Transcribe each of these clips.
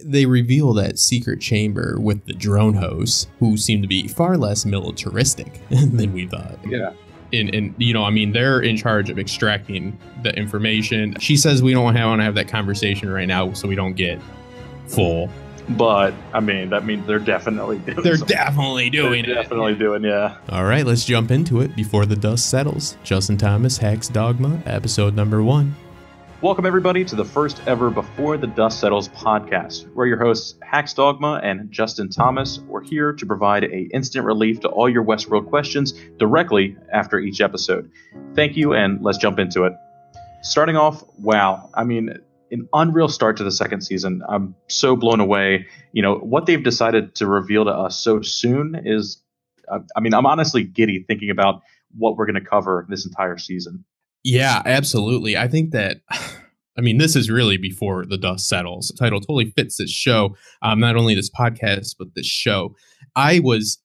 they reveal that secret chamber with the drone hosts, who seem to be far less militaristic than we thought. Yeah. And you know, I mean, they're in charge of extracting the information. She says we don't want to have that conversation right now, so we don't get full. But I mean, that means they're definitely doing. They're definitely doing it. Definitely doing, yeah. All right, let's jump into it before the dust settles. Justin Thomas HaxDogma, episode number 1. Welcome everybody to the first ever Before the Dust Settles podcast. We're your hosts, HaxDogma and Justin Thomas. We're here to provide a instant relief to all your Westworld questions directly after each episode. Thank you, and let's jump into it. Starting off, wow. I mean, an unreal start to the second season. I'm so blown away. You know, what they've decided to reveal to us so soon is, I mean, I'm honestly giddy thinking about what we're going to cover this entire season. Yeah, absolutely. I think that, I mean, this is really Before the Dust Settles. The title totally fits this show, not only this podcast, but this show. I was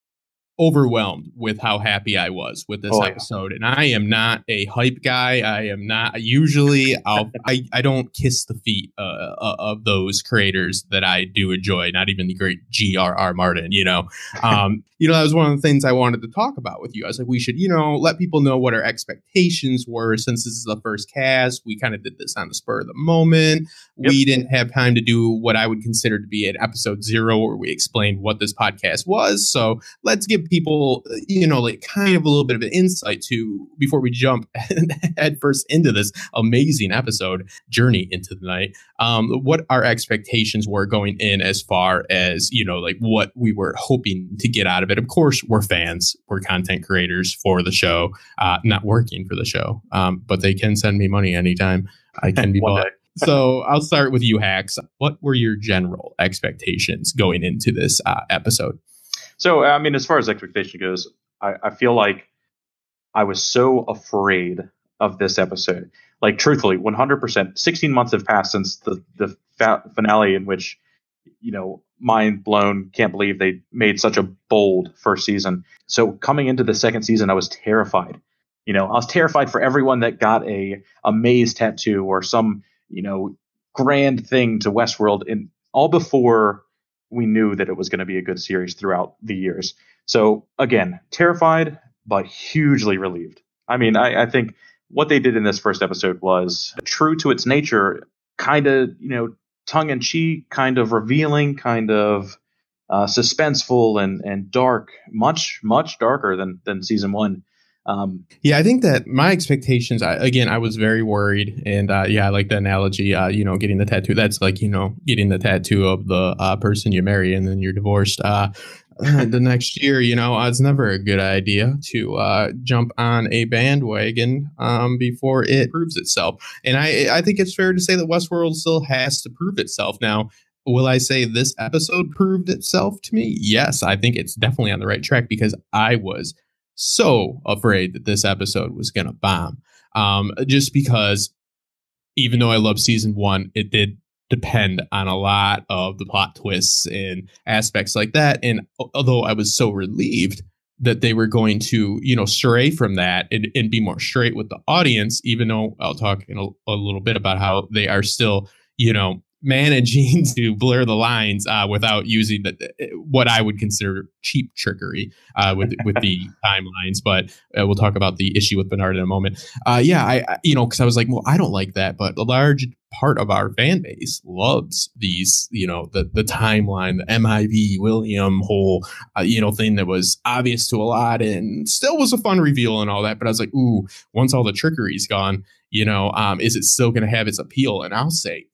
overwhelmed with how happy I was with this episode. And I am not a hype guy. I am not usually, I don't kiss the feet of those creators that I do enjoy, not even the great G.R.R. Martin, you know. That was one of the things I wanted to talk about with you. I was like, we should, let people know what our expectations were since this is the first cast. We kind of did this on the spur of the moment. Yep. We didn't have time to do what I would consider to be an episode 0 where we explained what this podcast was. So let's give people, like kind of a little bit of an insight to, before we jump head first into this amazing episode, journey into the night, what our expectations were going in as far as, like what we were hoping to get out of it. Of course, we're fans, we're content creators for the show, not working for the show, but they can send me money anytime. I can be bought. So I'll start with you, Hax. What were your general expectations going into this episode? So, I mean, as far as expectation goes, I feel like I was so afraid of this episode. Like, truthfully, 100%, 16 months have passed since the finale, in which, mind blown, can't believe they made such a bold first season. So coming into the second season, I was terrified. I was terrified for everyone that got a maze tattoo or some, grand thing to Westworld, and all before we knew that it was going to be a good series throughout the years. So again, terrified, but hugely relieved. I mean, I think what they did in this first episode was true to its nature, kind of, tongue in cheek, kind of revealing, kind of suspenseful and dark, much, much darker than season 1. I think that my expectations, I was very worried. And I like the analogy, getting the tattoo. That's like, getting the tattoo of the person you marry and then you're divorced the next year. It's never a good idea to jump on a bandwagon before it proves itself. And I think it's fair to say that Westworld still has to prove itself. Now, will I say this episode proved itself to me? Yes, I think it's definitely on the right track, because I was so afraid that this episode was going to bomb. Just because even though I love season 1, it did depend on a lot of the plot twists and aspects like that. And although I was so relieved that they were going to, stray from that and be more straight with the audience, even though I'll talk in a little bit about how they are still, managing to blur the lines without using what I would consider cheap trickery with the timelines. But we'll talk about the issue with Bernard in a moment. Because I was like, well, I don't like that, but a large part of our fan base loves these, the timeline, the MIB William whole, thing that was obvious to a lot and still was a fun reveal and all that. But I was like, ooh, once all the trickery's gone, is it still going to have its appeal? And I'll say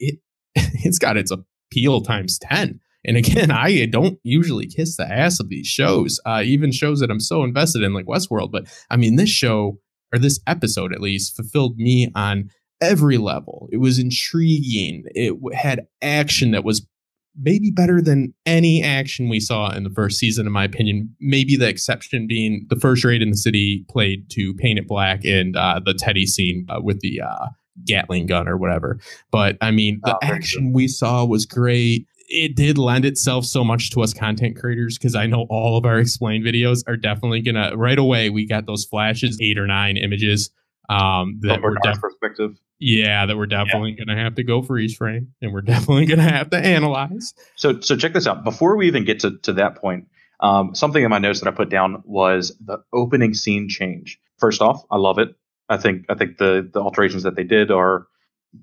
it's got its appeal times 10. And again, I don't usually kiss the ass of these shows, even shows that I'm so invested in, like Westworld. But I mean, this show, or this episode at least, fulfilled me on every level. It was intriguing. It had action that was maybe better than any action we saw in the first season, in my opinion. Maybe the exception being the first raid in the city played to Paint It Black and the Teddy scene with the Gatling gun or whatever. But I mean, the action we saw was great. It did lend itself so much to us content creators, because I know all of our explain videos are definitely gonna, right away, we got those flashes, 8 or 9 images That From Bernard's perspective. Yeah, that we're definitely going to have to go freeze frame, and we're definitely going to have to analyze. So check this out. Before we even get to that point, something in my notes that I put down was the opening scene change. First off, I love it. I think the alterations that they did are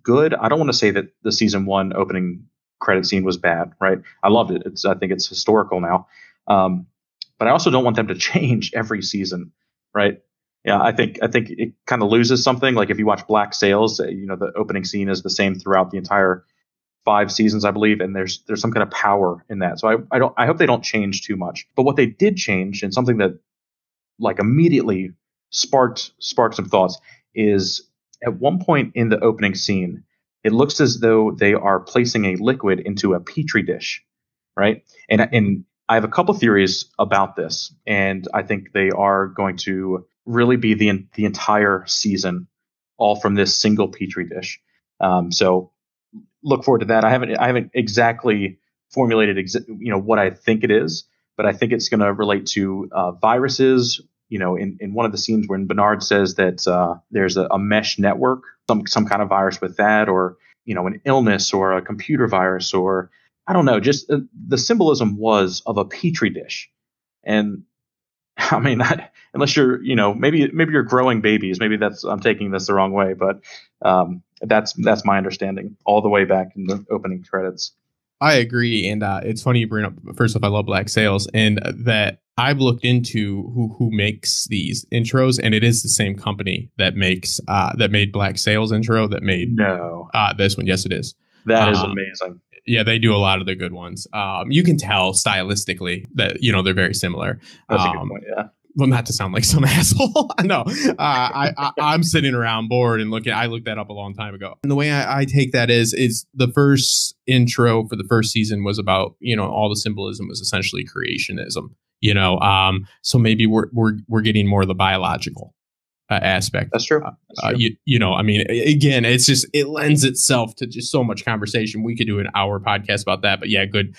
good. I don't want to say that the season 1 opening credit scene was bad, right? I loved it. I think it's historical now. But I also don't want them to change every season, right? Yeah, I think it kind of loses something. Like if you watch Black Sails, the opening scene is the same throughout the entire 5 seasons, I believe, and there's some kind of power in that. So I hope they don't change too much. But what they did change, and something that like immediately sparked some thoughts, is at one point in the opening scene, it looks as though they are placing a liquid into a petri dish, right? And I have a couple theories about this, and I think they are going to really be the entire season all from this single petri dish. So look forward to that. I haven't exactly formulated what I think it is, but I think it's going to relate to viruses. In one of the scenes when Bernard says that there's a mesh network, some kind of virus with that, or an illness or a computer virus, or I don't know. Just the symbolism was of a petri dish, and I mean, unless you're, maybe you're growing babies. Maybe I'm taking this the wrong way, but that's my understanding all the way back in the opening credits. I agree, and it's funny you bring up. First off, I love Black Sails, and that I've looked into who makes these intros, and it is the same company that made Black Sails intro that made this one. Yes, it is. That is amazing. Yeah, they do a lot of the good ones. You can tell stylistically that they're very similar. That's a good point. Yeah. Well, not to sound like some asshole. No, I'm sitting around bored and looking. I looked that up a long time ago. And the way I take that is the first intro for the first season was about all the symbolism was essentially creationism. So maybe we're getting more of the biological aspect. That's true. I mean, again, it lends itself to just so much conversation. We could do an hour podcast about that, but yeah, good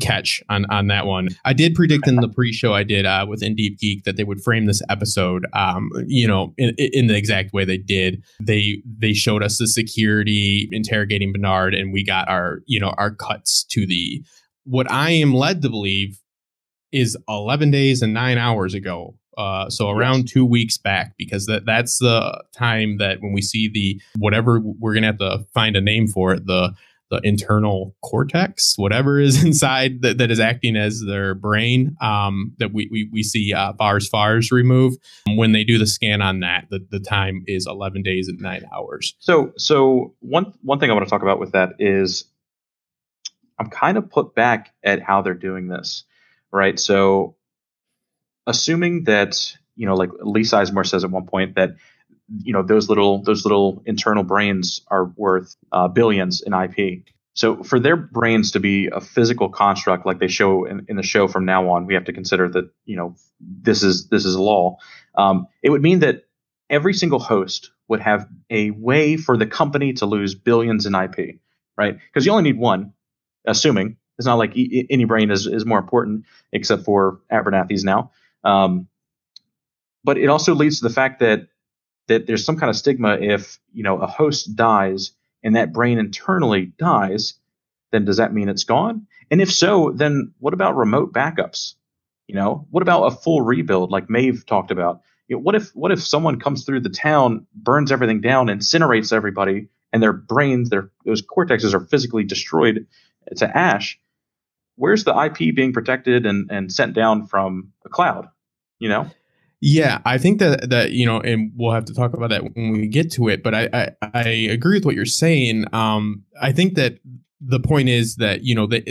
catch on that one. I did predict in the pre-show I did with In Deep Geek that they would frame this episode, in the exact way they did. They showed us the security interrogating Bernard, and we got our cuts to what I am led to believe is 11 days and 9 hours ago. So around 2 weeks back, because that's the time that when we see whatever, we're going to have to find a name for it, the internal cortex, whatever is inside that is acting as their brain, that we see FARS remove. When they do the scan on that, the time is 11 days and 9 hours. So one thing I want to talk about with that is I'm kind of put back at how they're doing this, right? So assuming that, like Lee Sizemore says at one point that, those little internal brains are worth billions in IP. So for their brains to be a physical construct, like they show in the show from now on, we have to consider that, this is a law. It would mean that every single host would have a way for the company to lose billions in IP, right? Because you only need one, assuming. It's not like any brain is more important, except for Abernathy's now. But it also leads to the fact that there's some kind of stigma if a host dies and that brain internally dies, then does that mean it's gone? And if so, then what about remote backups? What about a full rebuild like Maeve talked about? What if someone comes through the town, burns everything down, incinerates everybody, and their brains, those cortexes are physically destroyed to ash? Where's the IP being protected and sent down from a cloud? Yeah, I think that and we'll have to talk about that when we get to it. But I agree with what you're saying. I think that the point is that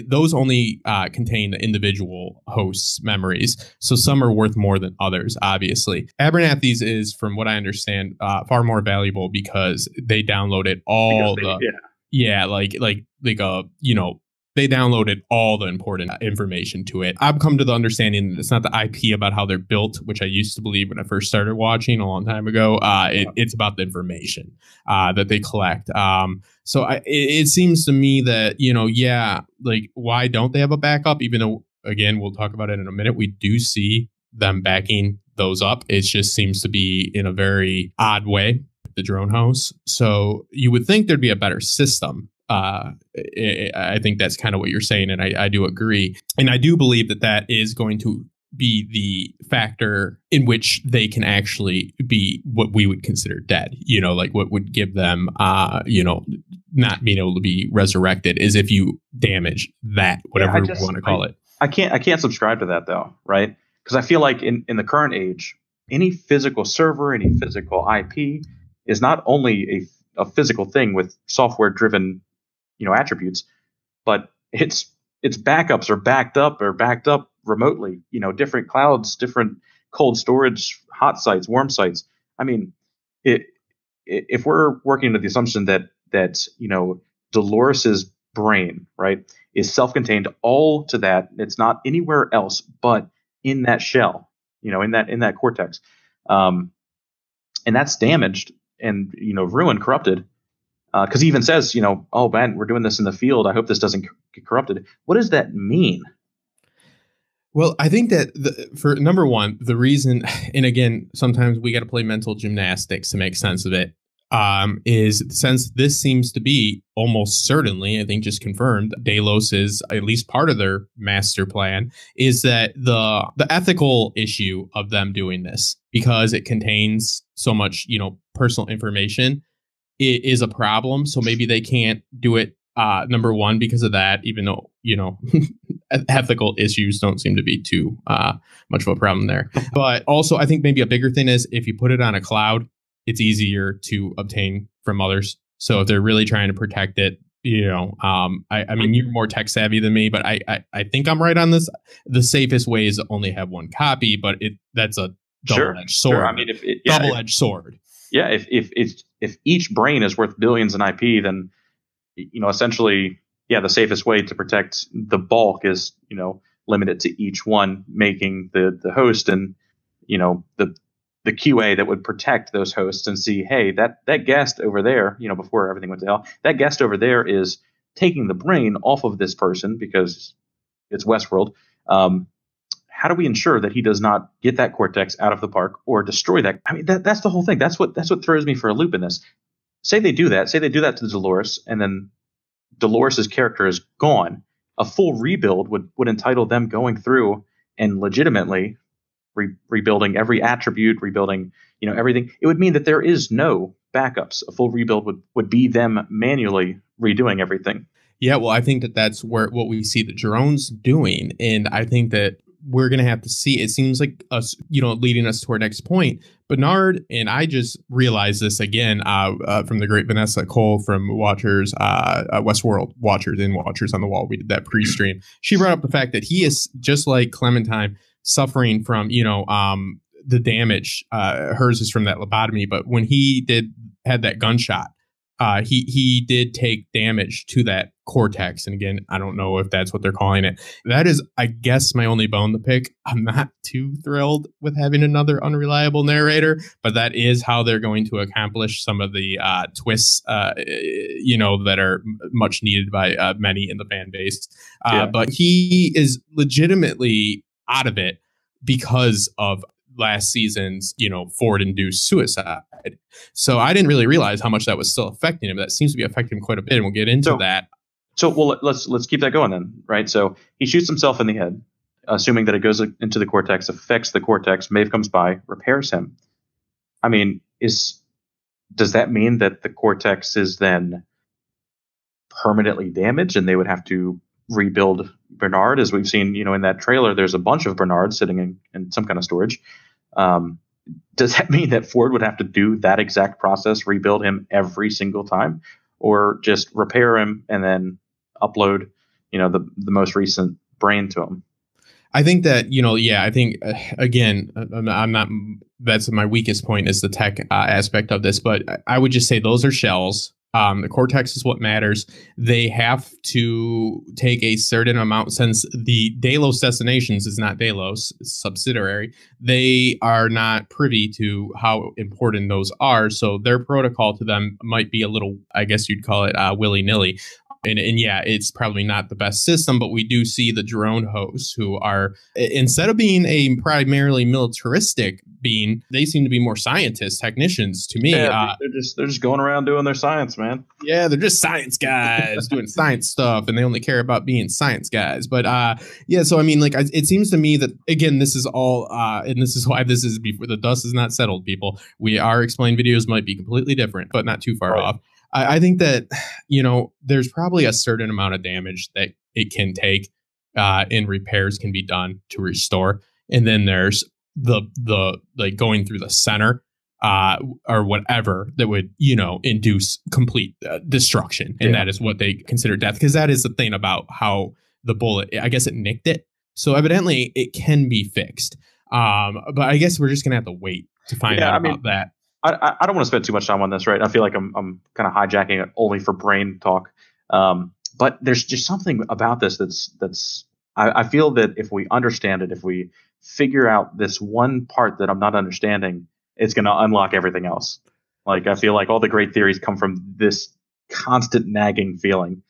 those only contain the individual hosts' memories, so some are worth more than others. Obviously, Abernathy's is, from what I understand, far more valuable because they downloaded all they downloaded all the important information to it. I've come to the understanding that it's not the IP about how they're built, which I used to believe when I first started watching a long time ago. It's about the information that they collect. So it seems to me that, why don't they have a backup? Even though, again, we'll talk about it in a minute, we do see them backing those up. It just seems to be in a very odd way. the drone hosts. So you would think there'd be a better system. I think that's kind of what you're saying, and I do agree. And I do believe that is going to be the factor in which they can actually be what we would consider dead. Like what would give them, not being able to be resurrected is if you damage that, whatever you want to call it. I can't subscribe to that though, right? Because I feel like in the current age, any physical server, any physical IP is not only a physical thing with software driven, attributes, but its backups are backed up remotely, different clouds, different cold storage, hot sites, warm sites. I mean, if we're working with the assumption that Dolores's brain, right, is self-contained all to that, it's not anywhere else but in that shell, in that cortex, and that's damaged and ruined, corrupted. Because he even says, oh man, we're doing this in the field. I hope this doesn't get corrupted. What does that mean? Well, I think that for number one, the reason, and again, sometimes we got to play mental gymnastics to make sense of it, is since this seems to be almost certainly, I think just confirmed, Delos is at least part of their master plan, is that the ethical issue of them doing this, because it contains so much, personal information, it is a problem. So maybe they can't do it. Number one, because of that, even though, ethical issues don't seem to be too much of a problem there. But also, I think maybe a bigger thing is if you put it on a cloud, it's easier to obtain from others. So if they're really trying to protect it, I mean, you're more tech savvy than me, but I think I'm right on this. The safest way is to only have one copy, but that's a double-edged sword. Sure. I mean, double-edged sword. Yeah, if each brain is worth billions in IP, then essentially, the safest way to protect the bulk is limit it to each one making the host, and the QA that would protect those hosts and see, hey, that guest over there, before everything went to hell, that guest over there is taking the brain off of this person because it's Westworld. How do we ensure that he does not get that cortex out of the park or destroy that? I mean, that's the whole thing. That's what throws me for a loop in this. Say they do that to Dolores, and then Dolores's character is gone. A full rebuild would entitle them going through and legitimately rebuilding every attribute, rebuilding everything. It would mean that there is no backups. A full rebuild would be them manually redoing everything. Yeah, well, I think that's what we see the drones doing, and I think that we're going to have to see. It seems like us, leading us to our next point. Bernard, and I just realized this again from the great Vanessa Cole from Watchers, Westworld Watchers and Watchers on the Wall. We did that pre-stream. She brought up the fact that he is just like Clementine, suffering from the damage. Hers is from that lobotomy, but when he had that gunshot, he did take damage to that cortex. And again, I don't know if that's what they're calling it. That is, I guess, my only bone to pick. I'm not too thrilled with having another unreliable narrator, but that is how they're going to accomplish some of the twists, that are much needed by many in the fan base. But he is legitimately out of it because of last season's, Ford-induced suicide. So I didn't really realize how much that was still affecting him. That seems to be affecting him quite a bit, and we'll get into that. So, well, let's keep that going then, right? So he shoots himself in the head, assuming that it goes into the cortex, affects the cortex. Maeve comes by, repairs him. I mean, does that mean that the cortex is then permanently damaged, and they would have to rebuild Bernard? As we've seen, in that trailer, there's a bunch of Bernards sitting in some kind of storage. Does that mean that Ford would have to do that exact process, rebuild him every single time, or just repair him and then upload, the most recent brain to him? I think that, I think, again, I'm not, that's my weakest point is the tech aspect of this, but I would just say those are shells. The cortex is what matters. They have to take a certain amount, since the Delos destinations is not Delos, it's subsidiary. They are not privy to how important those are. So their protocol to them might be a little, I guess you'd call it willy-nilly. And yeah, it's probably not the best system, but we do see the drone hosts who are, instead of being a primarily militaristic being, they seem to be more scientists, technicians to me. Yeah, they're just going around doing their science, man. Yeah, they're just science guys doing science stuff, and they only care about being science guys. But yeah, so I mean, like, it seems to me that, again, this is all, and this is why this is before the dust is not settled, people. Our explained videos might be completely different, but not too far off. I think that, there's probably a certain amount of damage that it can take, and repairs can be done to restore. And then there's the like going through the center, or whatever that would, induce complete destruction. And that is what they consider death, because that is the thing about how the bullet, I guess it nicked it. So evidently it can be fixed. But I guess we're just going to have to wait to find out about that. I don't want to spend too much time on this, right? I feel like I'm kind of hijacking it only for brain talk. But there's just something about this that's I feel that if we understand it, if we figure out this one part that I'm not understanding, it's going to unlock everything else. Like, I feel like all the great theories come from this constant nagging feeling.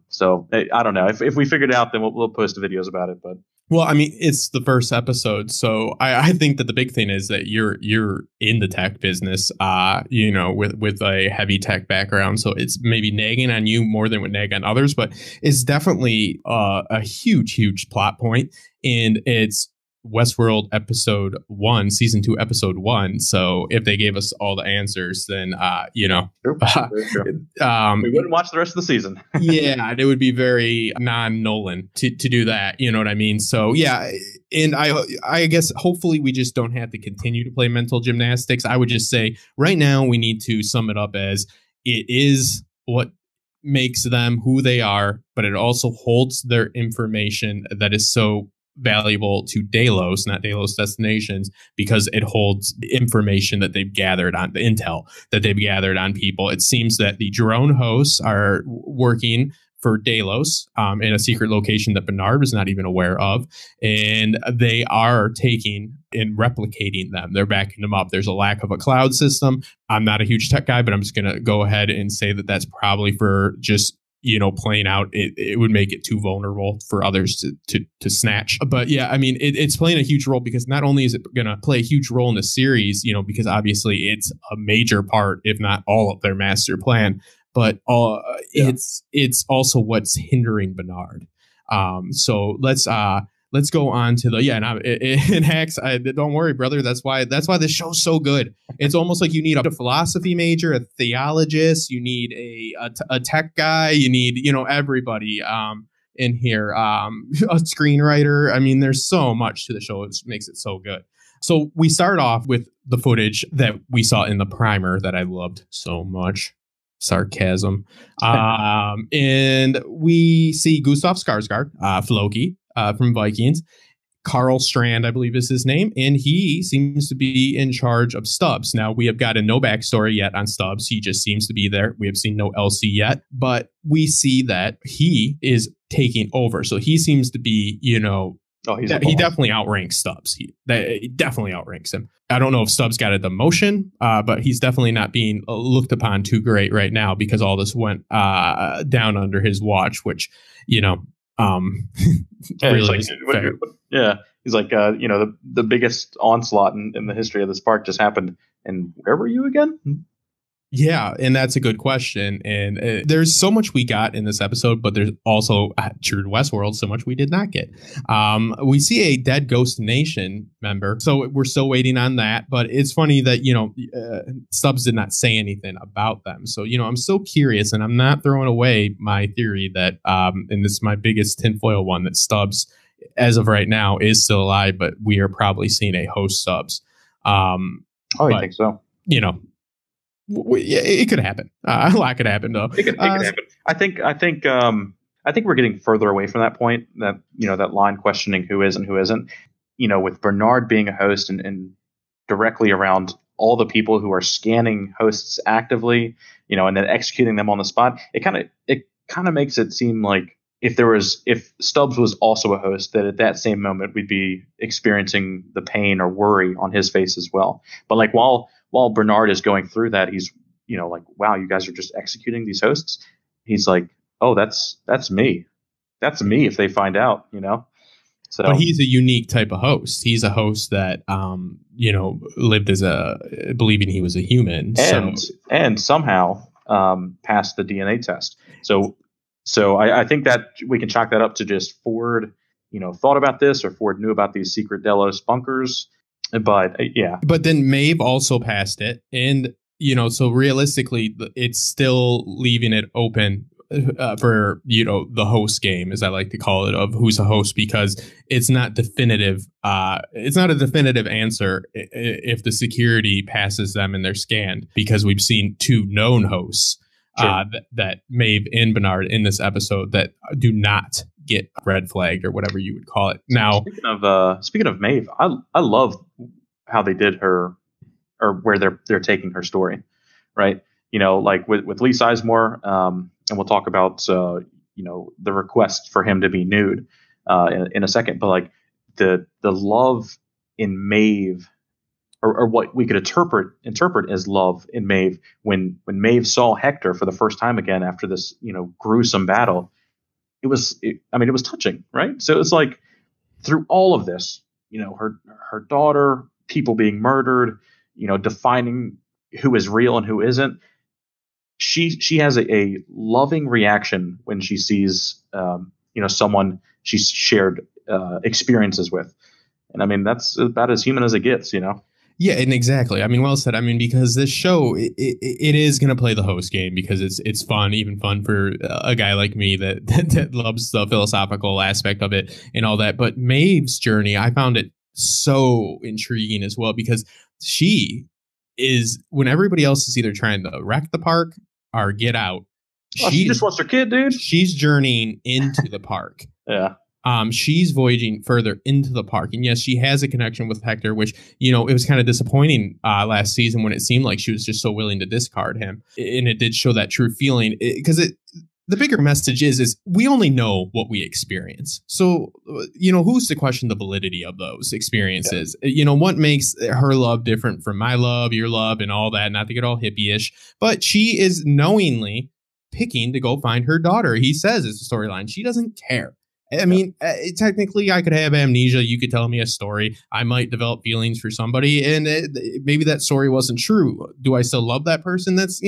So I don't know. If we figure it out, then we'll post videos about it. But well, I mean, it's the first episode, so I think that the big thing is that you're in the tech business, with a heavy tech background. So it's maybe nagging on you more than would nag on others, but it's definitely a huge plot point, and it's Westworld episode 1, season 2, episode 1. So if they gave us all the answers, then True. We wouldn't watch the rest of the season. Yeah, it would be very non-Nolan to do that. You know what I mean? So yeah, and I guess hopefully we just don't have to continue to play mental gymnastics. I would just say right now we need to sum it up as it is what makes them who they are, but it also holds their information that is so valuable to Delos, not Delos Destinations, because it holds information that they've gathered on the intel that they've gathered on people. It seems that the drone hosts are working for Delos in a secret location that Bernard was not even aware of, and they are taking and replicating them. They're backing them up. There's a lack of a cloud system. I'm not a huge tech guy, but I'm just going to go ahead and say that that's probably for just playing out. It would make it too vulnerable for others to snatch. But yeah, I mean, it's playing a huge role, because not only is it going to play a huge role in the series, because obviously it's a major part, if not all of their master plan, but it's also what's hindering Bernard. So let's go on to and Hax, don't worry, brother. That's why this show's so good. It's almost like you need a philosophy major, a theologist, you need a tech guy, you need, everybody in here, a screenwriter. I mean, there's so much to the show. It makes it so good. So we start off with the footage that we saw in the primer that I loved so much. Sarcasm. And we see Gustav Skarsgård, Floki, from Vikings. Carl Strand, I believe is his name, and he seems to be in charge of Stubbs. Now, we have gotten no backstory yet on Stubbs. He just seems to be there. We have seen no LC yet, but we see that he is taking over. So he seems to be, he definitely outranks Stubbs. He definitely outranks him. I don't know if Stubbs got a demotion, but he's definitely not being looked upon too great right now, because all this went down under his watch, which, really he's like, the biggest onslaught in the history of this park just happened. And where were you again? Yeah, and that's a good question. And there's so much we got in this episode, but there's also, true to Westworld, so much we did not get. We see a dead Ghost Nation member, so we're still waiting on that. But it's funny that, Stubbs did not say anything about them. So, I'm still curious, and I'm not throwing away my theory that, and this is my biggest tinfoil one, that Stubbs, as of right now, is still alive, but we are probably seeing a host Stubbs. I think so. It could happen. A lot could happen, though. It could happen. I think we're getting further away from that point. That that line questioning who is and who isn't. With Bernard being a host and directly around all the people who are scanning hosts actively, and then executing them on the spot. It kind of makes it seem like if Stubbs was also a host, that at that same moment we'd be experiencing the pain or worry on his face as well. But like while Bernard is going through that, he's like, wow, you guys are just executing these hosts. He's like, oh, that's me. That's me if they find out, So, but he's a unique type of host. He's a host that, lived as believing he was a human. And somehow passed the DNA test. So I think that we can chalk that up to just Ford, thought about this, or Ford knew about these secret Delos bunkers. But yeah. But then Maeve also passed it. And, so realistically, it's still leaving it open for, the host game, as I like to call it, of who's a host, because it's not definitive. It's not a definitive answer if the security passes them and they're scanned, because we've seen two known hosts. Sure. That Maeve and Bernard in this episode that do not get red flagged, or whatever you would call it. Now, speaking of Maeve, I love how they did her, or where they're taking her story, right? Like with Lee Sizemore, and we'll talk about the request for him to be nude in a second, but like the love in Maeve. Or what we could interpret as love in Maeve, when Maeve saw Hector for the first time again after this gruesome battle, it was touching, right? So it's like, through all of this, her daughter, people being murdered, defining who is real and who isn't. She has a loving reaction when she sees someone she's shared experiences with, and that's about as human as it gets, Yeah, and exactly. Well said. Because this show, it is going to play the host game, because it's fun, even fun for a guy like me that loves the philosophical aspect of it and all that. But Maeve's journey, I found it so intriguing as well, because she is, when everybody else is either trying to wreck the park or get out, she just wants her kid, dude. She's journeying into the park. Yeah. She's voyaging further into the park. And yes, she has a connection with Hector, which, it was kind of disappointing last season when it seemed like she was just so willing to discard him. And it did show that true feeling, because the bigger message is we only know what we experience. So, who's to question the validity of those experiences? Yeah. What makes her love different from my love, your love, and all that? Not to get all hippie-ish, but she is knowingly picking to go find her daughter. He says it's a storyline. She doesn't care. Technically, I could have amnesia. You could tell me a story. I might develop feelings for somebody, and maybe that story wasn't true. Do I still love that person? That's,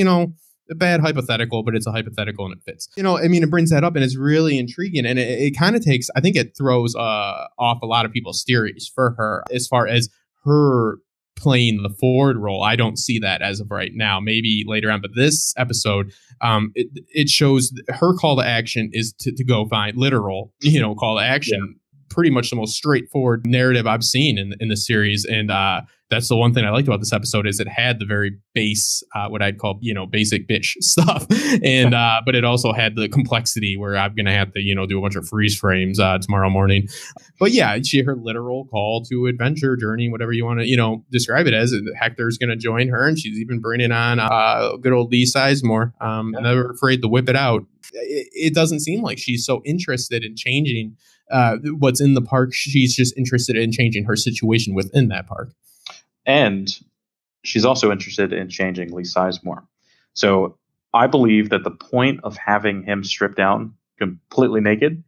a bad hypothetical, but it's a hypothetical and it fits. It brings that up, and it's really intriguing. And it kind of takes, I think it throws off a lot of people's theories for her, as far as her playing the Ford role. I don't see that as of right now. Maybe later on, but this episode, it shows her call to action is to go find, literal, call to action. Yeah. Pretty much the most straightforward narrative I've seen in the series. And that's the one thing I liked about this episode, is it had the very base, what I'd call, basic bitch stuff. And but it also had the complexity where I'm going to have to, do a bunch of freeze frames tomorrow morning. But yeah, her literal call to adventure, journey, whatever you want to, describe it as. Hector's going to join her, and she's even bringing on good old Lee Sizemore. Never afraid to whip it out. It doesn't seem like she's so interested in changing what's in the park. She's just interested in changing her situation within that park. And she's also interested in changing Lee Sizemore. So I believe that the point of having him stripped down completely naked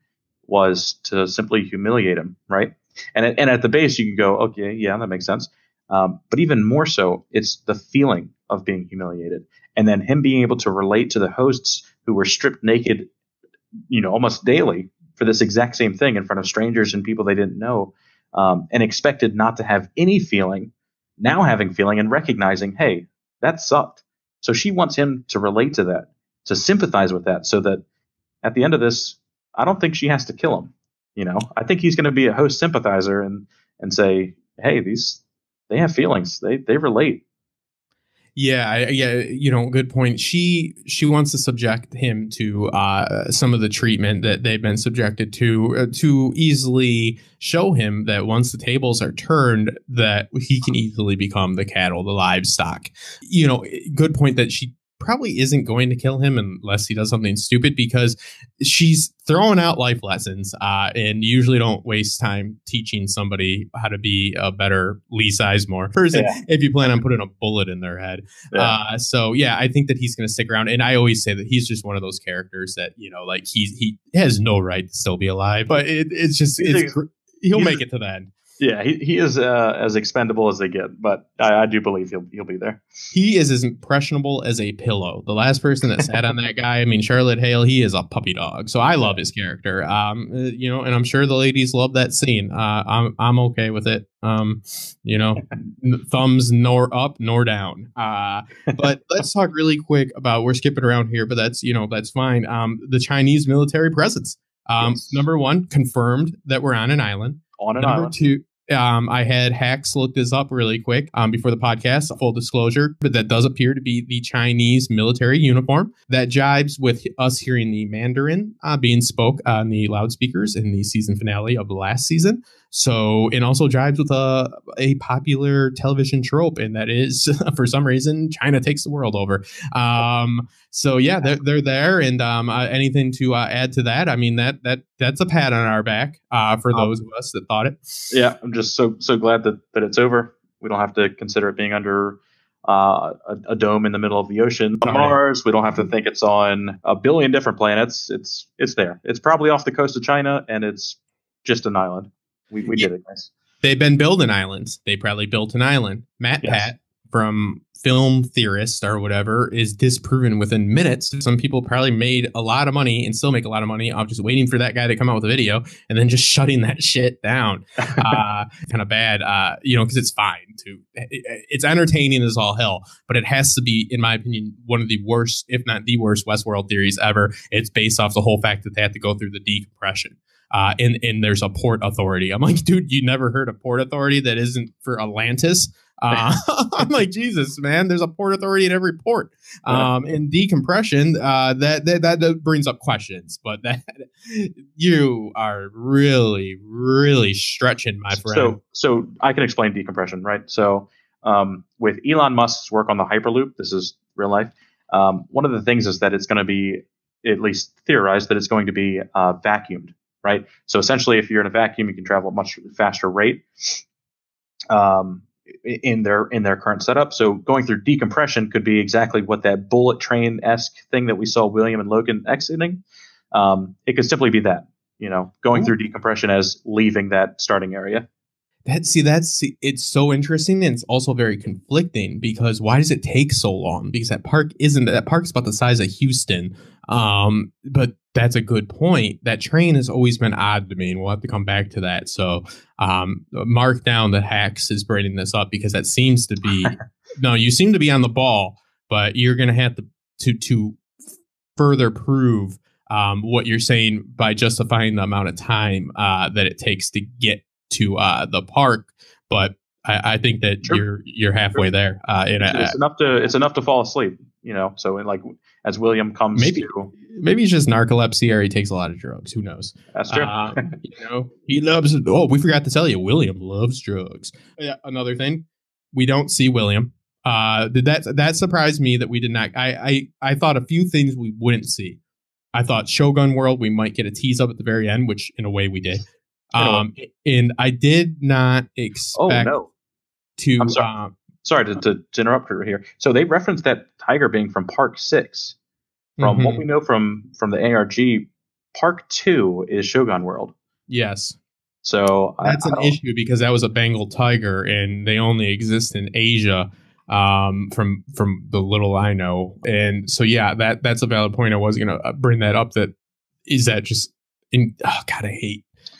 was to simply humiliate him, right? And at the base, you can go, okay, yeah, that makes sense. But even more so, it's the feeling of being humiliated. And then him being able to relate to the hosts who were stripped naked, almost daily for this exact same thing in front of strangers and people they didn't know, and expected not to have any feeling, now having feeling and recognizing, hey, that sucked. So she wants him to relate to that, to sympathize with that, so that at the end of this, I don't think she has to kill him. I think he's going to be a host sympathizer and say, hey, they have feelings. They relate. Yeah, good point. She wants to subject him to some of the treatment that they've been subjected to easily show him that once the tables are turned, that he can easily become the cattle, the livestock. Good point that she probably isn't going to kill him unless he does something stupid, because she's throwing out life lessons and usually don't waste time teaching somebody how to be a better Lee Sizemore person if you plan on putting a bullet in their head. Yeah. So yeah, I think that he's going to stick around. And I always say that he's just one of those characters that, like he has no right to still be alive, but it's he'll make it to the end. Yeah, he is as expendable as they get, but I do believe he'll be there. He is as impressionable as a pillow. The last person that sat on that guy, I mean, Charlotte Hale, he is a puppy dog. So I love his character. And I'm sure the ladies love that scene. I'm okay with it. Thumbs nor up nor down. But let's talk really quick about, we're skipping around here, but that's fine. The Chinese military presence. Yes. Number one, confirmed that we're on an island. Number two, I had Hax look this up really quick before the podcast, full disclosure, but that does appear to be the Chinese military uniform that jibes with us hearing the Mandarin being spoke on the loudspeakers in the season finale of the last season. So, and also jibes with a popular television trope, and that is, for some reason, China takes the world over. So yeah, they're there, and anything to add to that? I mean, that's a pat on our back for those of us that thought it. Yeah, I'm just so glad that it's over. We don't have to consider it being under a dome in the middle of the ocean on Mars. We don't have to think it's on a billion different planets. It's there. It's probably off the coast of China, and it's just an island. We did it, guys. They've been building islands. They probably built an island. Pat from Film Theorist or whatever is disproven within minutes. Some people probably made a lot of money and still make a lot of money off just waiting for that guy to come out with a video and then just shutting that shit down. Kind of bad, because it's fine to. It's entertaining as all hell, but it has to be, in my opinion, one of the worst, if not the worst, Westworld theories ever. It's based off the whole fact that they have to go through the decompression. And there's a port authority. I'm like, dude, you never heard of port authority that isn't for Atlantis? I'm like, Jesus, man, there's a port authority at every port. And decompression, that brings up questions, but that you are really, really stretching, my friend. So I can explain decompression, right? So with Elon Musk's work on the Hyperloop, this is real life. One of the things is that it's going to be, at least theorized, that it's going to be vacuumed. Right. So essentially, if you're in a vacuum, you can travel at much faster rate in their current setup. So going through decompression could be exactly what that bullet train-esque thing that we saw William and Logan exiting. It could simply be that, going through decompression as leaving that starting area. It's so interesting, and it's also very conflicting, because why does it take so long? Because that park's about the size of Houston. But that's a good point. That train has always been odd to me, and we'll have to come back to that. So, mark down that Hax is bringing this up, because that seems to be, no, you seem to be on the ball, but you're going to have to further prove, what you're saying by justifying the amount of time, that it takes to get to the park. But I think that you're halfway there. It's enough to fall asleep, So as William comes, maybe it's just narcolepsy, or he takes a lot of drugs. Who knows? That's true. He loves. Oh, we forgot to tell you, William loves drugs. Yeah, another thing, we don't see William. That surprised me that we did not. I thought a few things we wouldn't see. I thought Shogun World, we might get a tease up at the very end, which in a way we did. And I did not expect to. I'm sorry to interrupt her here. So they referenced that tiger being from Park 6. From what we know from the ARG, Park 2 is Shogun World. Yes. So that's an issue, because that was a Bengal tiger, and they only exist in Asia. From the little I know, and so yeah, that's a valid point. I was gonna bring that up. That just God,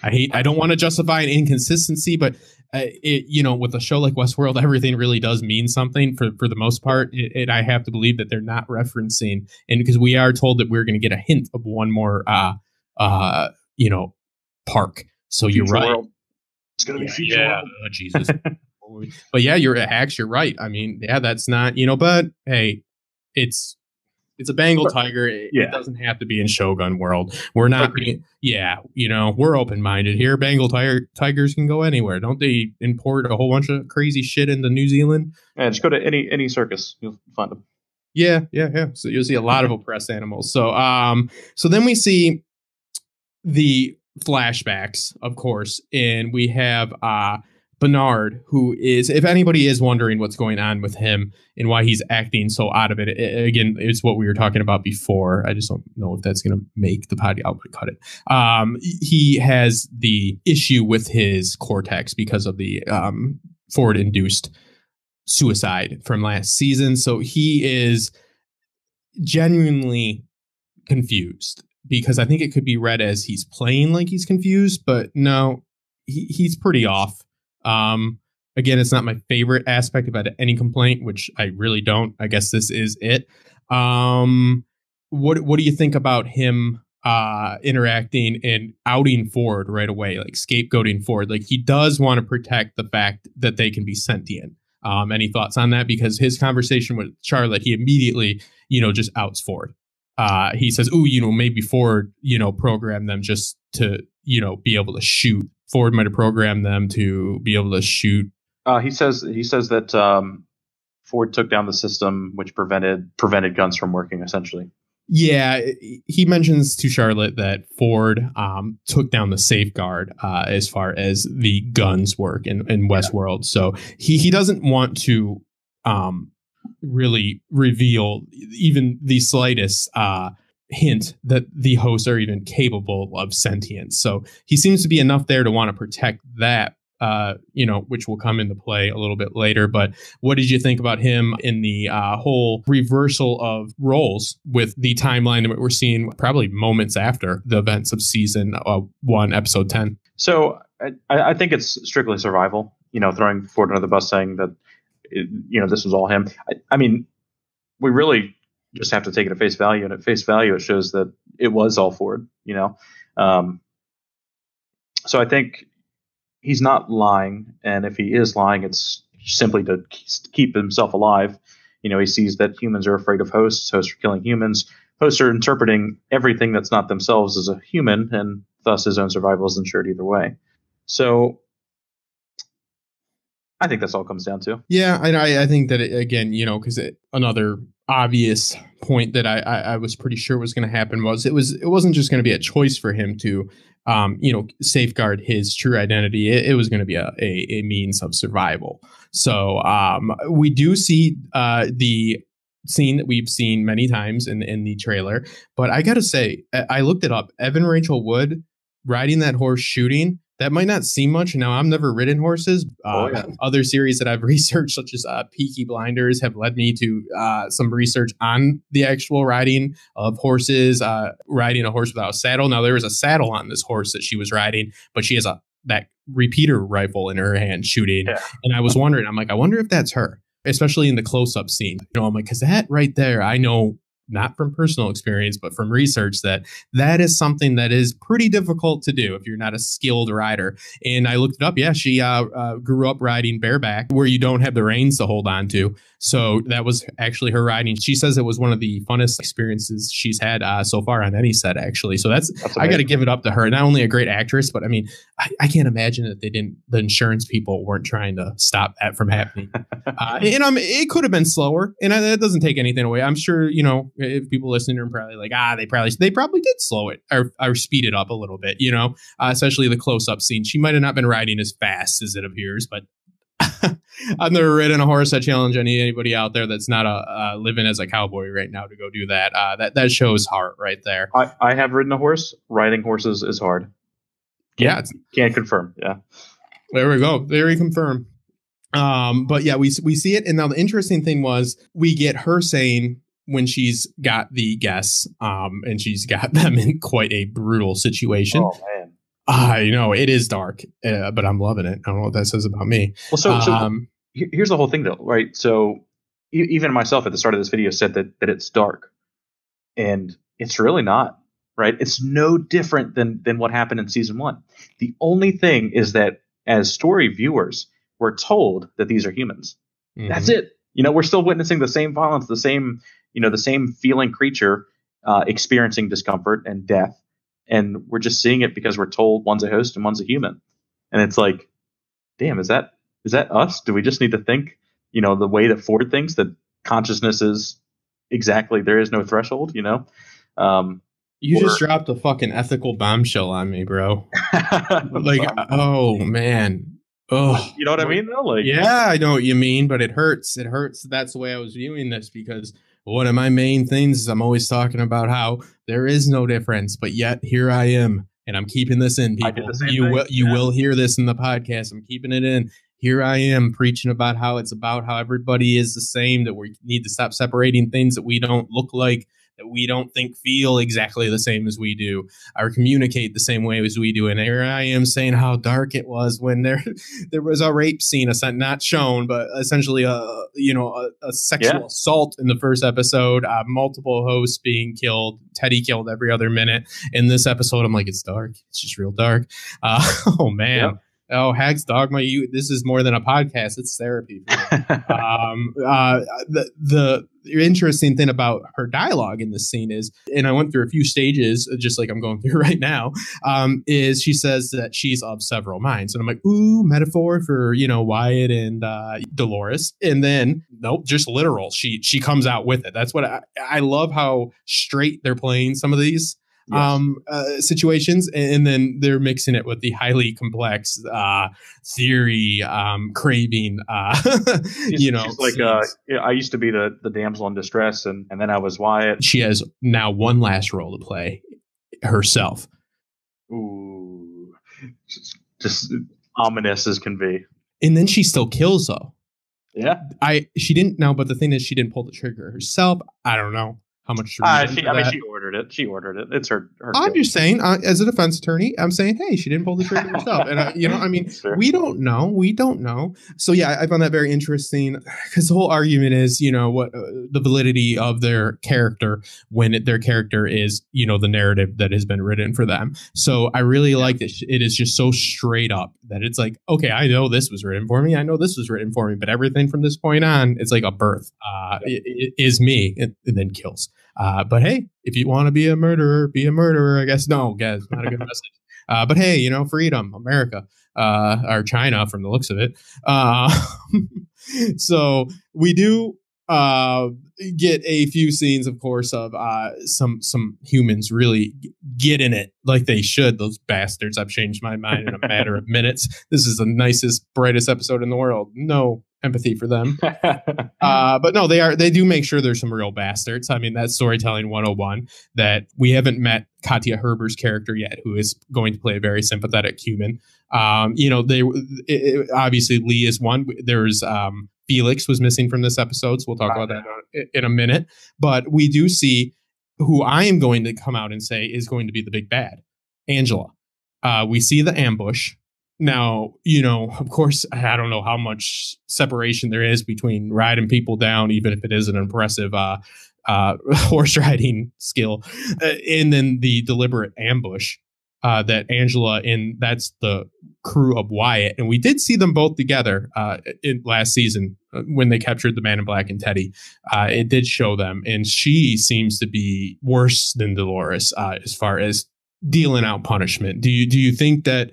I don't want to justify an inconsistency, but with a show like Westworld, everything really does mean something for the most part. And I have to believe that they're not referencing, and because we are told that we're going to get a hint of one more, park. So you're right. World. It's going to be future world. Oh, Jesus. But yeah, you're right. I mean, yeah, that's not, but hey, it's a Bengal tiger. It doesn't have to be in Shogun World. We're not we're open-minded here. Bengal tigers can go anywhere. Don't they import a whole bunch of crazy shit into New Zealand? Yeah, just go to any circus. You'll find them. Yeah. So you'll see a lot of oppressed animals. So then we see the flashbacks, of course, and we have Bernard, who is, if anybody is wondering what's going on with him and why he's acting so out of it, again, it's what we were talking about before. I just don't know if that's going to make the potty. I'll cut it. He has the issue with his cortex because of the Ford-induced suicide from last season. So he is genuinely confused, because I think it could be read as he's playing like he's confused, but no, he's pretty off. Again, it's not my favorite aspect. If I had any complaint, which I really don't, I guess this is it. What do you think about him interacting and outing Ford right away, like scapegoating Ford? Like, he does want to protect the fact that they can be sentient. Any thoughts on that? Because his conversation with Charlotte, he immediately, just outs Ford. He says, "Ooh, maybe Ford, programmed them just to, be able to shoot. Ford might have programmed them to be able to shoot." He says that Ford took down the system which prevented guns from working, essentially. Yeah, he mentions to Charlotte that Ford took down the safeguard as far as the guns work in Westworld. So he doesn't want to really reveal even the slightest hint that the hosts are even capable of sentience. So he seems to be enough there to want to protect that, which will come into play a little bit later. But what did you think about him in the whole reversal of roles with the timeline that we're seeing probably moments after the events of season 1, episode 10? So I think it's strictly survival, throwing Ford under the bus, saying that, this was all him. I mean, we really just have to take it at face value, and at face value, it shows that it was all Ford, So I think he's not lying, and if he is lying, it's simply to keep himself alive. He sees that humans are afraid of hosts are killing humans, hosts are interpreting everything that's not themselves as a human, and thus his own survival is ensured either way. So I think that's all it comes down to. Yeah, I think that, again, because another obvious point that I was pretty sure was going to happen was it wasn't just going to be a choice for him to safeguard his true identity. It was going to be a means of survival. So we do see the scene that we've seen many times in the trailer, but I gotta say, I looked it up. Evan Rachel Wood riding that horse shooting. That might not seem much. Now, I've never ridden horses. Other series that I've researched, such as Peaky Blinders, have led me to some research on the actual riding of horses, riding a horse without a saddle. Now, there was a saddle on this horse that she was riding, but she has that repeater rifle in her hand shooting. Yeah. And I was wondering, I wonder if that's her, especially in the close-up scene. I'm like, because that right there, I know, not from personal experience, but from research, that is something that is pretty difficult to do if you're not a skilled rider. And I looked it up. Yeah, she grew up riding bareback, where you don't have the reins to hold on to. So that was actually her riding. She says it was one of the funnest experiences she's had so far on any set, actually. So that's I got to give it up to her. Not only a great actress, but I can't imagine that the insurance people weren't trying to stop that from happening. And it could have been slower, and that doesn't take anything away. I'm sure, if people listening are probably like, they probably did slow it or speed it up a little bit, especially the close-up scene. She might have not been riding as fast as it appears, but I've never ridden a horse. I challenge anybody out there that's not living as a cowboy right now to go do that. That shows heart right there. I have ridden a horse. Riding horses is hard. Can't confirm. Yeah. There we go. Very confirmed. But yeah, we see it. And now the interesting thing was we get her saying when she's got the guests, and she's got them in quite a brutal situation. Oh man. I know it is dark, but I'm loving it. I don't know what that says about me. Well, so here's the whole thing, though, right? So even myself at the start of this video said that it's dark, and it's really not, right? It's no different than what happened in season 1. The only thing is that as story viewers, we're told that these are humans. Mm-hmm. That's it. We're still witnessing the same violence, the same feeling creature experiencing discomfort and death. And we're just seeing it because we're told one's a host and one's a human. And it's like, damn, is that us? Do we just need to think, the way that Ford thinks, that consciousness is exactly, there is no threshold, You just dropped a fucking ethical bombshell on me, bro. Like, oh man. Oh, You know what I mean, though? Like, yeah, I know what you mean, but it hurts. It hurts. That's the way I was viewing this, because one of my main things is I'm always talking about how there is no difference, but yet here I am, and I'm keeping this in, I did people. the same You thing. will will hear this in the podcast. I'm keeping it in. Here I am preaching about how it's about how everybody is the same, that we need to stop separating things that we don't look like, that we don't think feel exactly the same as we do, or communicate the same way as we do. And here I am saying how dark it was when there was a rape scene, not shown, but essentially a sexual assault in the first episode, multiple hosts being killed, Teddy killed every other minute. In this episode, I'm like, it's dark. It's just real dark. Oh man. Yep. Oh, HaxDogma, this is more than a podcast. It's therapy. The interesting thing about her dialogue in this scene is, and I went through a few stages, just like I'm going through right now, is she says that she's of several minds. And I'm like, ooh, metaphor for, Wyatt and Dolores. And then, nope, just literal. She comes out with it. That's what I love, how straight they're playing some of these. Yes. Situations, and then they're mixing it with the highly complex theory, craving. She's like, I used to be the damsel in distress, and then I was Wyatt. She has now one last role to play herself. Ooh, just ominous as can be. And then she still kills, though. Yeah, she didn't know, but the thing is, she didn't pull the trigger herself. I don't know how much. She ordered it. She ordered it. It's her I'm just saying, as a defense attorney, I'm saying, hey, she didn't pull the trigger herself. And, sure. We don't know. So, yeah, I found that very interesting, because the whole argument is, what the validity of their character when their character is, the narrative that has been written for them. So I really like that it is just so straight up that it's like, okay, I know this was written for me. I know this was written for me. But everything from this point on, it's like a birth. It is me, and then kills. But hey, if you want to be a murderer, I guess. No, guys, not a good message. But hey, freedom, America, or China from the looks of it. So we do get a few scenes, of course, of some humans really getting it like they should. Those bastards. I've changed my mind in a matter of minutes. This is the nicest, brightest episode in the world. No empathy for them. But no, they do make sure there's some real bastards. I mean, that's storytelling 101, that we haven't met Katya Herber's character yet, who is going to play a very sympathetic human. Obviously Lee is one. There's Felix was missing from this episode, so we'll talk about that in a minute. But we do see who I am going to come out and say is going to be the big bad, Angela. We see the ambush. Now, of course, I don't know how much separation there is between riding people down, even if it is an impressive horse riding skill, and then the deliberate ambush that Angela that's the crew of Wyatt. And we did see them both together in last season when they captured the Man in Black and Teddy. It did show them, and she seems to be worse than Dolores as far as dealing out punishment. Do you think that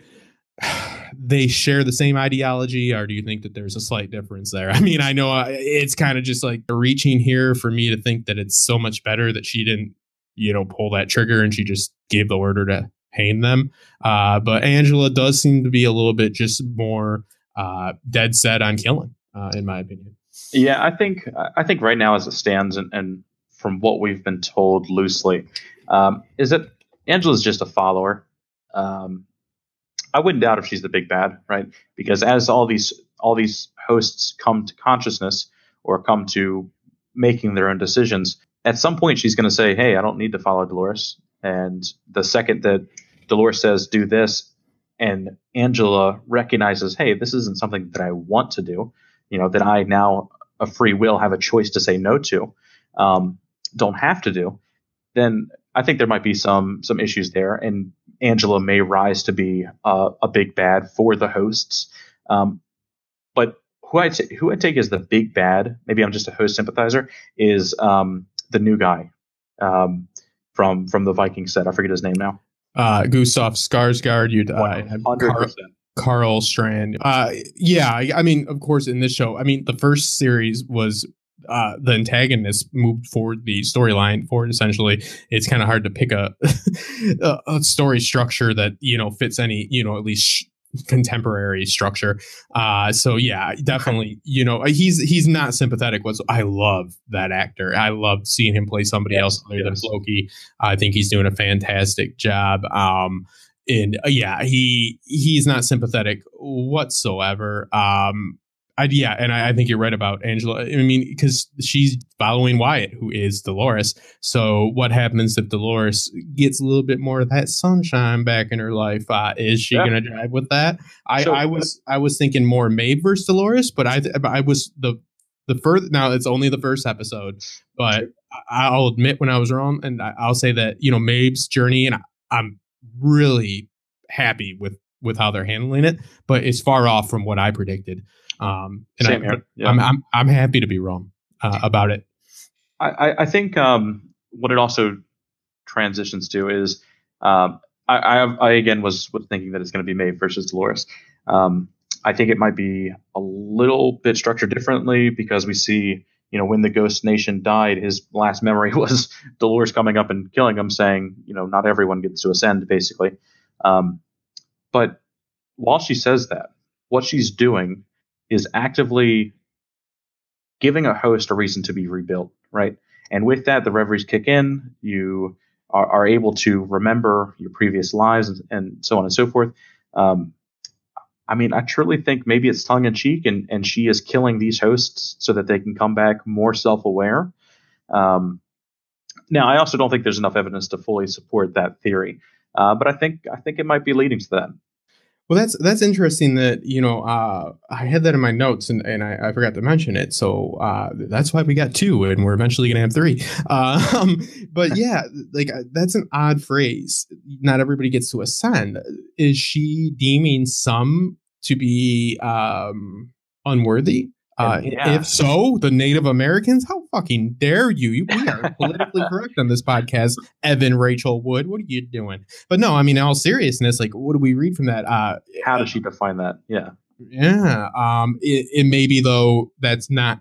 they share the same ideology, or do you think that there's a slight difference there? I mean, I know it's kind of just like reaching here for me to think that it's so much better that she didn't, pull that trigger and she just gave the order to hang them. But Angela does seem to be a little bit just more dead set on killing, in my opinion. Yeah, I think right now as it stands, and from what we've been told loosely, is that Angela's just a follower. I wouldn't doubt if she's the big bad, right? Because as all these hosts come to consciousness or come to making their own decisions, at some point she's going to say, hey, I don't need to follow Dolores. And the second that Dolores says, do this, and Angela recognizes, hey, this isn't something that I want to do, that I now, a free will, have a choice to say no to, don't have to do, then I think there might be some issues there. And Angela may rise to be a big bad for the hosts. But who I take as the big bad, maybe I'm just a host sympathizer, is the new guy from the Vikings set. I forget his name now. Gustav Skarsgård. 100%. Carl Strand. I mean, of course, in this show, I mean, the first series was the antagonist moved forward the storyline forward. Essentially, it's kind of hard to pick a story structure that fits any at least contemporary structure. So yeah, definitely, he's not sympathetic. I love that actor. I love seeing him play somebody else other than Loki. I think he's doing a fantastic job. And yeah, he's not sympathetic whatsoever. And I think you're right about Angela. I mean, because she's following Wyatt, who is Dolores. So what happens if Dolores gets a little bit more of that sunshine back in her life? Is she going to drive with that? I was thinking more Maeve versus Dolores, but I was the first. Now it's only the first episode, but I'll admit when I was wrong, and I'll say that Maeve's journey, and I'm really happy with how they're handling it, but it's far off from what I predicted. And Same here. Yeah. I'm happy to be wrong about it. I think what it also transitions to is I again was thinking that it's going to be Maeve versus Dolores. I think it might be a little bit structured differently because we see, when the Ghost Nation died, his last memory was Dolores coming up and killing him, saying, not everyone gets to ascend, basically. But while she says that, what she's doing is actively giving a host a reason to be rebuilt, right? And with that, the reveries kick in. You are able to remember your previous lives and so on and so forth. I mean, I truly think maybe it's tongue-in-cheek, and she is killing these hosts so that they can come back more self-aware. Now, I also don't think there's enough evidence to fully support that theory, but I think it might be leading to that. Well, that's interesting that, I had that in my notes and I forgot to mention it. So that's why we got 2 and we're eventually going to have 3. But yeah, like that's an odd phrase. Not everybody gets to ascend. Is she deeming some to be unworthy? If so, the Native Americans, how fucking dare you? We are politically correct on this podcast. Evan Rachel Wood, what are you doing? But no, I mean, in all seriousness, like, what do we read from that? How does she define that? Yeah. Yeah. It may be, though, that's not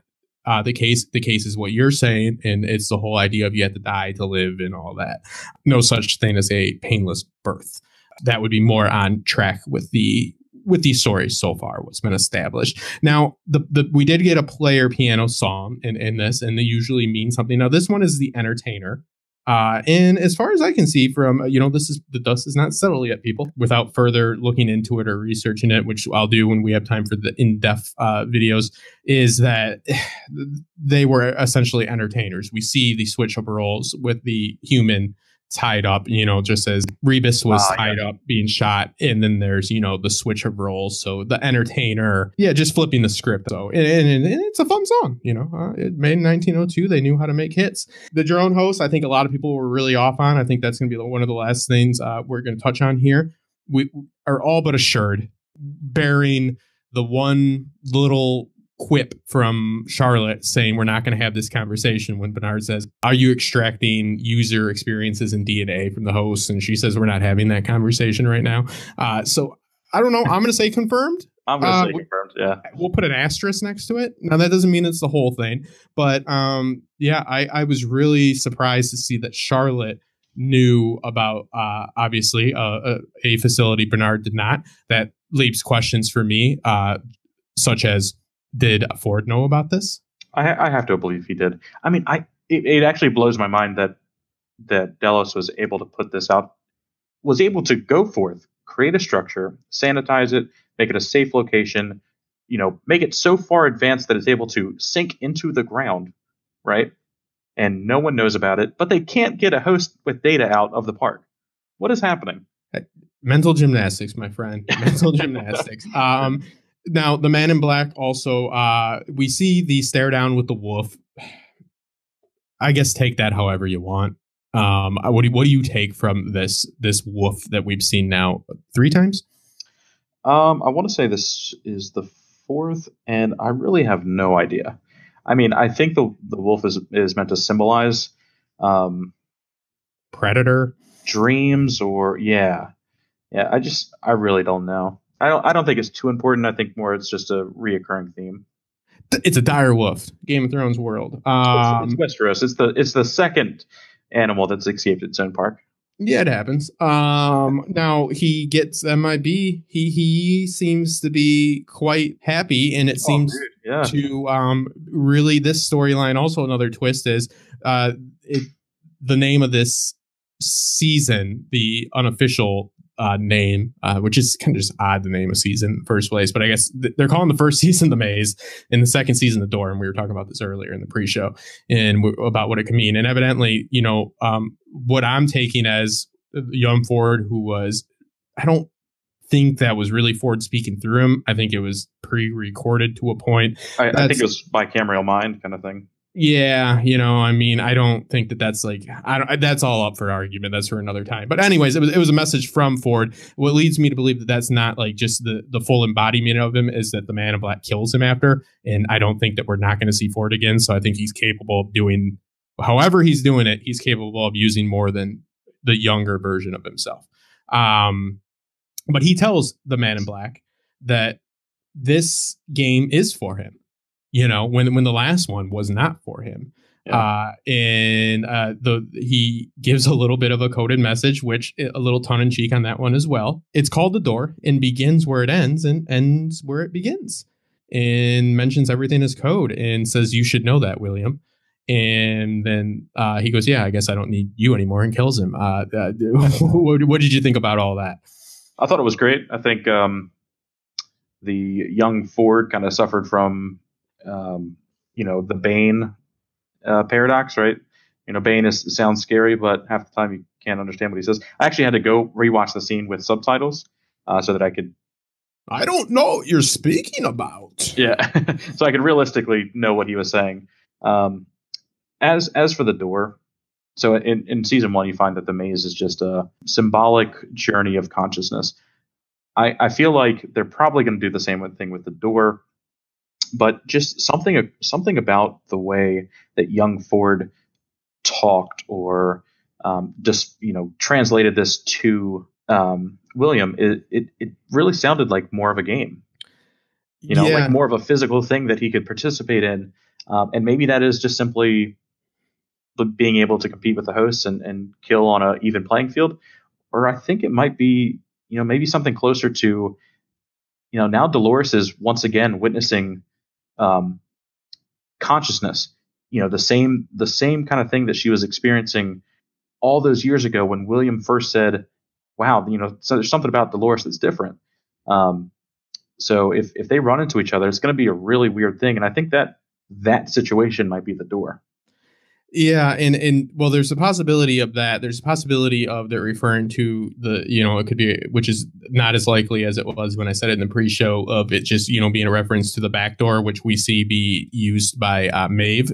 the case. The case is what you're saying. And it's the whole idea of you have to die to live and all that. No such thing as a painless birth. That would be more on track with these stories so far, what's been established. Now, we did get a player piano song in this, and they usually mean something. Now, this one is the entertainer. And as far as I can see from, the dust is not settled yet, people, without further looking into it or researching it, which I'll do when we have time for the in-depth videos, is that they were essentially entertainers. We see the switch of roles with the human tied up, just as Rebus was tied up being shot, and then there's the switch of roles, so the entertainer, just flipping the script. So and it's a fun song. It made in 1902. They knew how to make hits. The drone host, I think a lot of people were really off on. I think that's going to be one of the last things we're going to touch on here. We are all but assured, bearing the one little quip from Charlotte saying we're not going to have this conversation when Bernard says, are you extracting user experiences and DNA from the host? And she says we're not having that conversation right now. So I don't know. I'm going to say confirmed. I'm going to say confirmed. Yeah. We'll put an asterisk next to it. Now that doesn't mean it's the whole thing, but I was really surprised to see that Charlotte knew about obviously a facility Bernard did not. That leaves questions for me, such as, did Ford know about this? I have to believe he did. I mean, it actually blows my mind that Delos was able to put this out, was able to go forth, create a structure, sanitize it, make it a safe location, make it so far advanced that it's able to sink into the ground, right? And no one knows about it, but they can't get a host with data out of the park. What is happening? Mental gymnastics, my friend. Mental gymnastics. Now, the Man in Black also, we see the stare down with the wolf. I guess take that however you want. What do you take from this wolf that we've seen now 3 times? I want to say this is the 4th, and I really have no idea. I mean, I think the wolf is meant to symbolize predator, dreams, or yeah. I really don't know. I don't think it's too important. I think more it's just a reoccurring theme. It's a dire wolf, Game of Thrones world. It's Westeros. It's the second animal that's escaped its own park. Yeah, it happens. Now he gets MIB. He seems to be quite happy, and it Oh, seems dude, yeah. to really this storyline. Also, another twist is the name of this season, the unofficial name, which is kind of just odd, the name of season in the first place. But I guess they're calling the first season The Maze and the second season The Door. And we were talking about this earlier in the pre-show and about what it could mean. And evidently, what I'm taking as young Ford, who was, I don't think that was really Ford speaking through him. I think it was pre-recorded to a point. I think it was bicameral mind kind of thing. Yeah, I mean, I don't think that's like, that's all up for argument. That's for another time. But anyways, it was a message from Ford. What leads me to believe that that's not like just the full embodiment of him is that the Man in Black kills him after. And I don't think that we're not going to see Ford again. So I think he's capable of doing, however he's doing it, he's capable of using more than the younger version of himself. But he tells the Man in Black that this game is for him. When the last one was not for him. Yeah. He gives a little bit of a coded message, which a little tongue in cheek on that one as well. It's called The Door and begins where it ends and ends where it begins, and mentions everything as code and says, "You should know that, William." And then he goes, "Yeah, I guess I don't need you anymore," and kills him. What did you think about all that? I thought it was great. I think the young Ford kind of suffered from the Bane paradox, right? Bane sounds scary, but half the time you can't understand what he says. I actually had to go rewatch the scene with subtitles so that I could. I don't know what you're speaking about. Yeah, so I could realistically know what he was saying. As for The Door, so in season 1, you find that the maze is just a symbolic journey of consciousness. I feel like they're probably going to do the same thing with The Door. But just something about the way that young Ford talked or just translated this to William, it really sounded like more of a game, like more of a physical thing that he could participate in, and maybe that is just simply being able to compete with the hosts and kill on an even playing field, or I think it might be maybe something closer to now Dolores is once again witnessing consciousness, the same kind of thing that she was experiencing all those years ago when William first said, wow, so there's something about Dolores that's different. So if they run into each other, it's going to be a really weird thing. And I think that situation might be The Door. Yeah, and well, there's a possibility of that. There's a possibility of that referring to it could be, which is not as likely as it was when I said it in the pre-show, of it just being a reference to the back door, which we see be used by Maeve,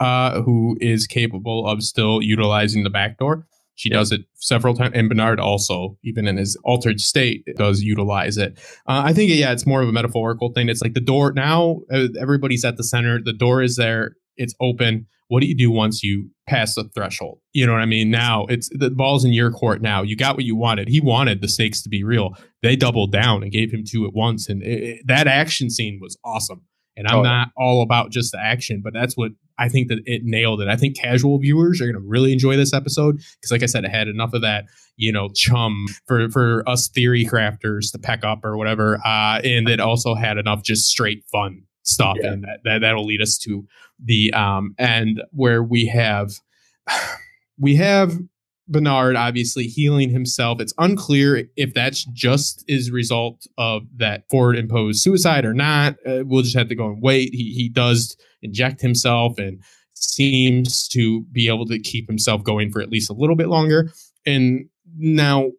who is capable of still utilizing the back door. She does it several times, and Bernard also, even in his altered state, does utilize it. I think it's more of a metaphorical thing. It's like the door now. Everybody's at the center. The door is there. It's open. What do you do once you pass the threshold? You know what I mean? Now it's the ball's in your court. Now you got what you wanted. He wanted the stakes to be real. They doubled down and gave him 2 at once. And that action scene was awesome. And I'm not all about just the action, but that's what I think that it nailed it. I think casual viewers are going to really enjoy this episode because, like I said, it had enough of that, chum for us theory crafters to peck up or whatever. And it also had enough just straight fun stuff, and that'll lead us to the end where we have Bernard obviously healing himself. It's unclear if that's just as a result of that Ford imposed suicide or not. We'll just have to go and wait. He does inject himself and seems to be able to keep himself going for at least a little bit longer. And now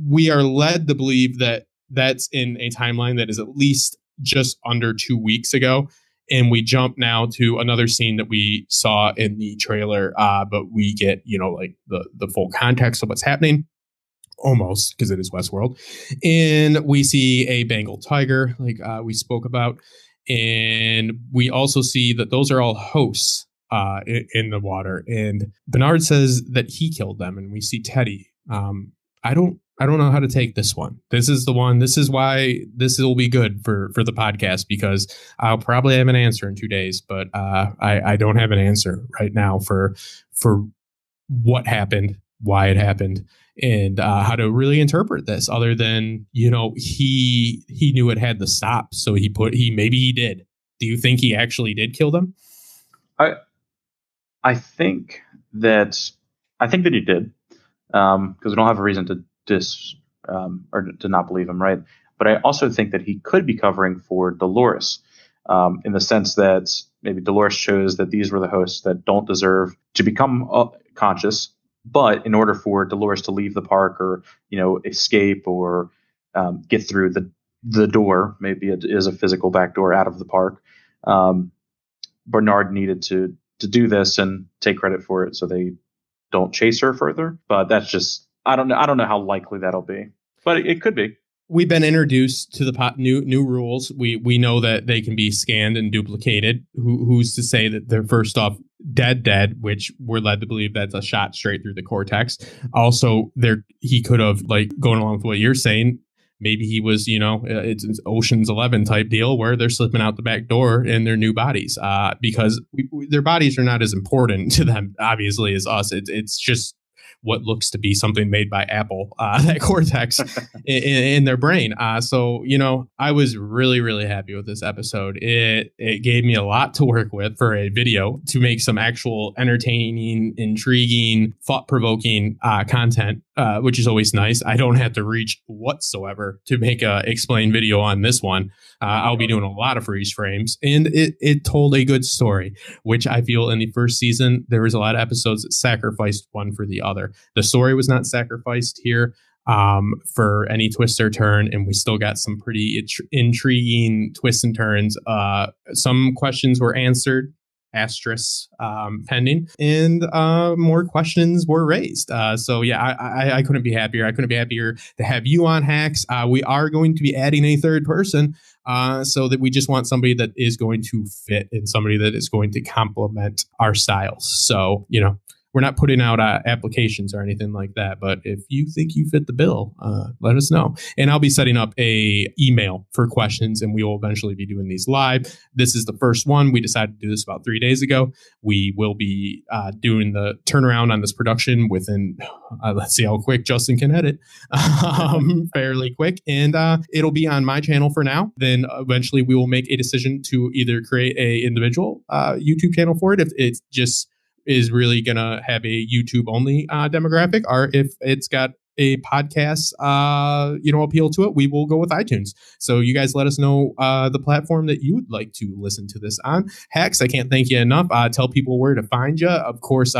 we are led to believe that that's in a timeline that is at least just under 2 weeks ago. And we jump now to another scene that we saw in the trailer, but we get, like the full context of what's happening, almost, because it is Westworld. And we see a Bengal tiger, like we spoke about. And we also see that those are all hosts in the water. And Bernard says that he killed them. And we see Teddy. I don't know how to take this one. This is the one. This is why this will be good for the podcast, because I'll probably have an answer in 2 days, but I don't have an answer right now for what happened, why it happened, and how to really interpret this other than, he knew it had to stop. So maybe he did. Do you think he actually did kill them? I think that he did, because we don't have a reason to or to not believe him, right? But I also think that he could be covering for Dolores, in the sense that maybe Dolores shows that these were the hosts that don't deserve to become conscious, but in order for Dolores to leave the park or escape or get through the door, maybe it is a physical back door out of the park. Bernard needed to do this and take credit for it, so they don't chase her further. But that's just, I don't know how likely that'll be, but it could be. We've been introduced to the new rules. We know that they can be scanned and duplicated. Who's to say that they're first off dead, which we're led to believe that's a shot straight through the cortex. Also, he could have, like, going along with what you're saying, maybe he was, it's an Ocean's 11 type deal where they're slipping out the back door in their new bodies, because their bodies are not as important to them, obviously, as us. It's just what looks to be something made by Apple, that cortex in their brain. So, I was really, really happy with this episode. It gave me a lot to work with for a video to make some actual entertaining, intriguing, thought-provoking content, which is always nice. I don't have to reach whatsoever to make a explain video on this one. I'll be doing a lot of freeze frames, and it told a good story, which I feel in the first season, there was a lot of episodes that sacrificed one for the other. The story was not sacrificed here for any twist or turn, and we still got some pretty intriguing twists and turns. Some questions were answered, asterisk pending, and more questions were raised. So yeah, I couldn't be happier. I couldn't be happier to have you on, Hax. We are going to be adding a third person, so that we just want somebody that is going to fit and somebody that is going to complement our styles. So, we're not putting out applications or anything like that, but if you think you fit the bill, let us know. And I'll be setting up a email for questions, and we will eventually be doing these live. This is the first one. We decided to do this about 3 days ago. We will be doing the turnaround on this production within, let's see how quick Justin can edit, fairly quick. And it'll be on my channel for now. Then eventually we will make a decision to either create a individual YouTube channel for it, if it's just is really going to have a YouTube only demographic, or if it's got a podcast, appeal to it, we will go with iTunes. So you guys let us know the platform that you would like to listen to this on. Hax, I can't thank you enough. Tell people where to find you. Of course,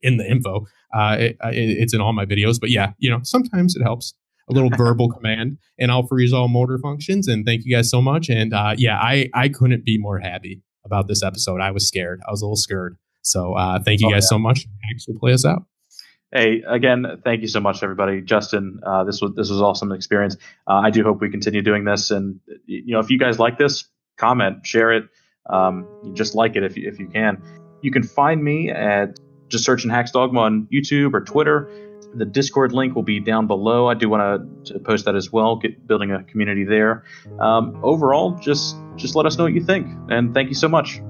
in the info, it's in all my videos. But yeah, sometimes it helps. A little verbal command, and I'll freeze all motor functions. And thank you guys so much. And I couldn't be more happy about this episode. I was scared. I was a little scared. So thank you guys so much. Hax will play us out. Hey, again, thank you so much, everybody. Justin, this was awesome experience. I do hope we continue doing this. And if you guys like this, comment, share it. Just like it if you can. You can find me at just searching HaxDogma on YouTube or Twitter. The Discord link will be down below. I do want to post that as well. Building a community there. Overall, just let us know what you think. And thank you so much.